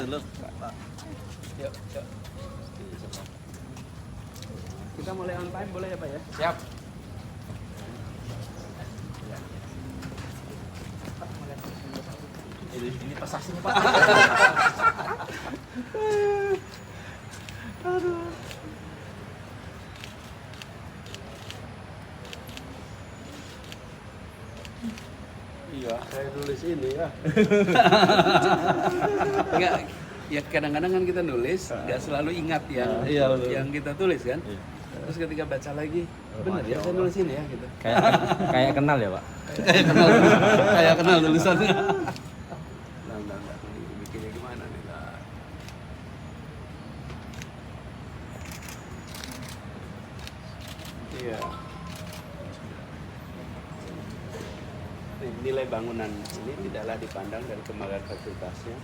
dulu, Pak. Yuk. Kita mulai on time boleh ya Pak ya? Siap. Ini prestasinya Pak. Aduh. Iya, saya tulis ini ya. Enggak, ya kadang-kadang kan kita nulis, nggak selalu ingat yang kita tulis kan. Iya. Terus ketika baca lagi, benar ya saya nulis ini ya gitu. Kayak kenal ya, Pak? Kayak kenal tulisannya. Nah, bikinnya gimana nih? Nah. Iya. Nilai bangunan ini tidaklah dipandang dari kemagan fasilitasnya,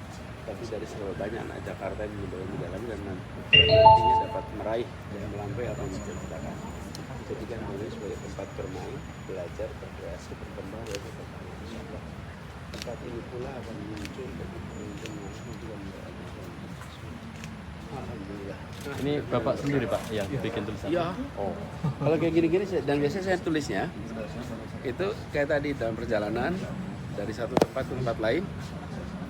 tapi dari seberapa banyak anak Jakarta yang dibawa di dalam dan nantinya dapat meraih dan melampaui apa yang diciptakan. Jadikan ini sebagai tempat bermain, belajar, berkreasi, berkembang, dan berkembang. Insyaallah tempat ini pula akan muncul bagi pengunjung yang juga mendapatkan. Alhamdulillah. Ini Bapak sendiri, Pak, yang bikin tulisan? Iya. Oh. Kalau kayak gini-gini dan biasanya saya tulisnya itu kayak tadi dalam perjalanan dari satu tempat ke tempat lain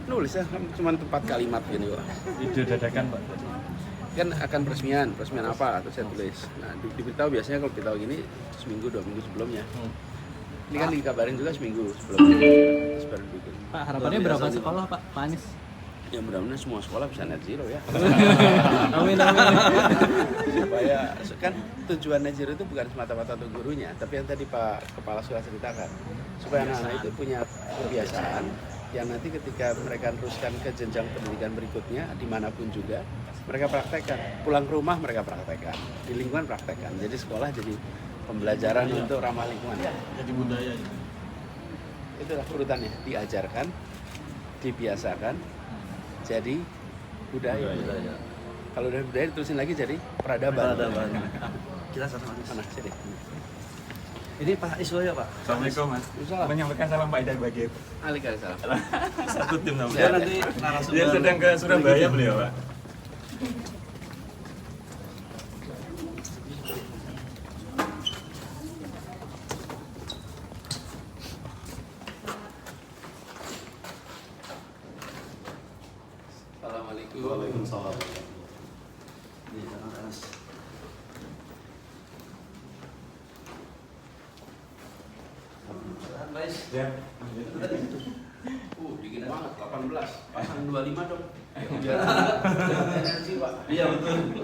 nulisnya cuma tempat kalimat gini Pak. Ide dadakan, Pak. Kan akan peresmian apa atau saya tulis. Nah, diberitahu biasanya kalau beritahu gini seminggu 2 minggu sebelumnya. Ini kan dikabarin juga seminggu sebelumnya. Terus baru bikin. Pak, harapannya berapa sekolah Pak Anies? Ya mudah-mudahan semua sekolah bisa net zero ya. Amin. Supaya kan tujuan net zero itu bukan semata-mata untuk gurunya, tapi yang tadi Pak Kepala Sekolah ceritakan, supaya anak-anak itu punya kebiasaan yang nanti ketika mereka teruskan ke jenjang pendidikan berikutnya dimanapun juga mereka praktekkan, pulang ke rumah mereka praktekkan, di lingkungan praktekkan. Jadi sekolah jadi pembelajaran untuk ramah lingkungan. Jadi budaya. Itulah urutannya, diajarkan, dibiasakan, jadi budaya. Kalau dari budaya diterusin lagi jadi peradaban. Kita sama Mana sini? Ini Pak Iswoyo Pak. Assalamualaikum Mas. Salam. Menyampaikan salam Pak Idan bagi Waalaikumsalam. satu tim namanya. Dia nanti narasumber. Dia sedang ke Surabaya beliau Pak. Assalamualaikum. Waalaikumsalam. Ini Kang Anies. Guys, Ya. Dingin banget, 18. Pasang 25 dong. Biar energi, Pak. iya betul.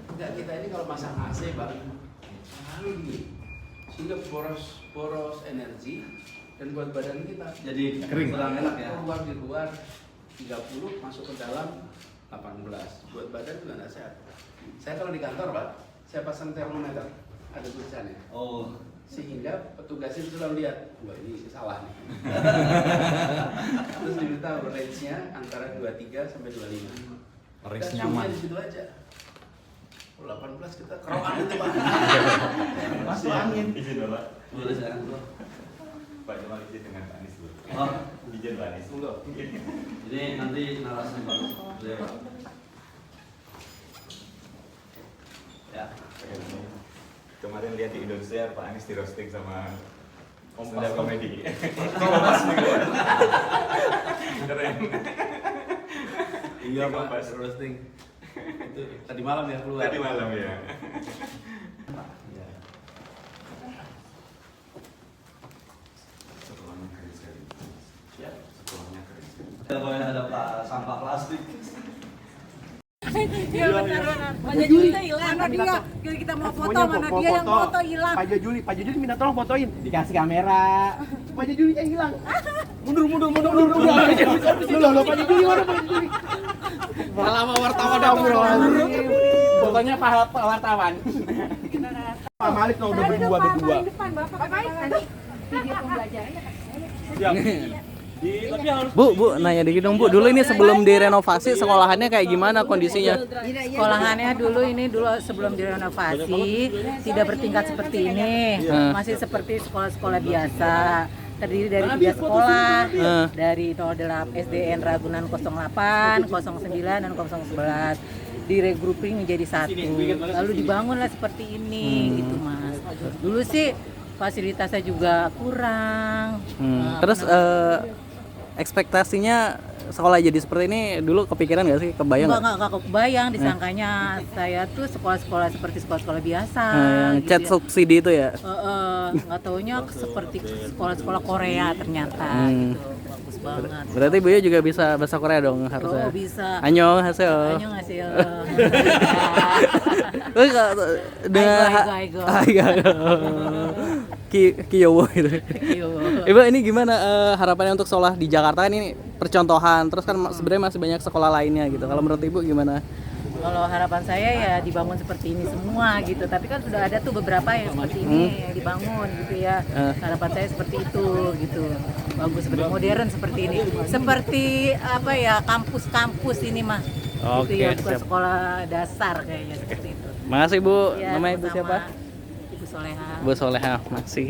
Enggak, kita ini kalau masang AC, Pak, selalu gini. Sehingga boros energi dan buat badan kita Jadi kering, kurang enak ya. Keluar di luar 30, masuk ke dalam 18. Buat badan juga nggak sehat. Saya kalau di kantor, Pak, saya pasang termometer, ada tulisannya. Oh, Sehingga petugas itu selalu lihat, wah ini salah nih. Terus diberitahu range-nya antara 23 sampai 25. Range Dan nyaman. suhunya di situ aja. Kalau 18 kita kerokan itu Pak. Masuk angin. Izin Bapak. boleh sekarang dulu. Pak Jamal izin dengan Pak Anies dulu. Oh, Izin Pak Anies. Tunggu. jadi nanti narasumber beliau. Ya. Kemarin lihat di Indonesia Pak Anies di roasting sama Kompas. stand up komedi. Keren. Iya Pak, Kompas. roasting. Itu tadi malam ya keluar. Tadi malam ya. Ya. Sekolahnya keren sekali. Ya. Sekolahnya keren sekali. Ada sampah plastik. Iya benar. Pak Jajuli hilang. Mana dia? Kita mau foto, mana dia yang foto hilang. Pak Jajuli minta tolong fotoin. Dikasih kamera. Pak Jajuli yang hilang. Mundur. Loh, Pak Jajuli mana Pak Jajuli? Malah sama wartawan Ada bro. Fotonya Pak wartawan. Pak Malik udah berdua. Paling depan Bapak. Nanti video pembelajarannya kasih. Bu, nanya dikit dong Bu. Dulu ini sebelum direnovasi sekolahannya kayak gimana kondisinya? Sekolahannya dulu sebelum direnovasi tidak bertingkat seperti ini, masih seperti sekolah-sekolah biasa. terdiri dari 3 sekolah, Eh. dari 08 SDN Ragunan 08, 09 dan 011 diregrouping menjadi satu. Lalu dibangunlah seperti ini gitu Mas. Dulu sih fasilitasnya juga kurang. Terus ekspektasinya sekolah jadi seperti ini dulu kepikiran nggak sih, kebayang nggak? Enggak kebayang, disangkanya saya tuh sekolah-sekolah seperti sekolah-sekolah biasa Yang gitu chat ya. subsidi itu ya? Nggak taunya seperti sekolah-sekolah Korea ternyata gitu. Bagus banget. Berarti Bu Yu juga bisa bahasa Korea dong harusnya. Oh bisa. Annyeonghaseyo. Hanya ngasih Terus dengan Aigo. Kiyowo gitu. Ibu ini gimana harapannya untuk sekolah di Jakarta ini percontohan, terus kan sebenarnya masih banyak sekolah lainnya gitu. Kalau menurut Ibu gimana? Kalau harapan saya ya dibangun seperti ini semua gitu. Tapi kan sudah ada tuh beberapa yang seperti ini yang dibangun gitu ya. Harapan saya seperti itu gitu. Bagus, seperti modern seperti ini. Seperti apa ya, kampus-kampus ini mah. Oke, Gitu ya, bukan siap. sekolah dasar kayaknya seperti itu. Makasih Bu. Ya, Namanya Ibu sama-sama. siapa? Ibu Soleha. Bu Soleha. Makasih.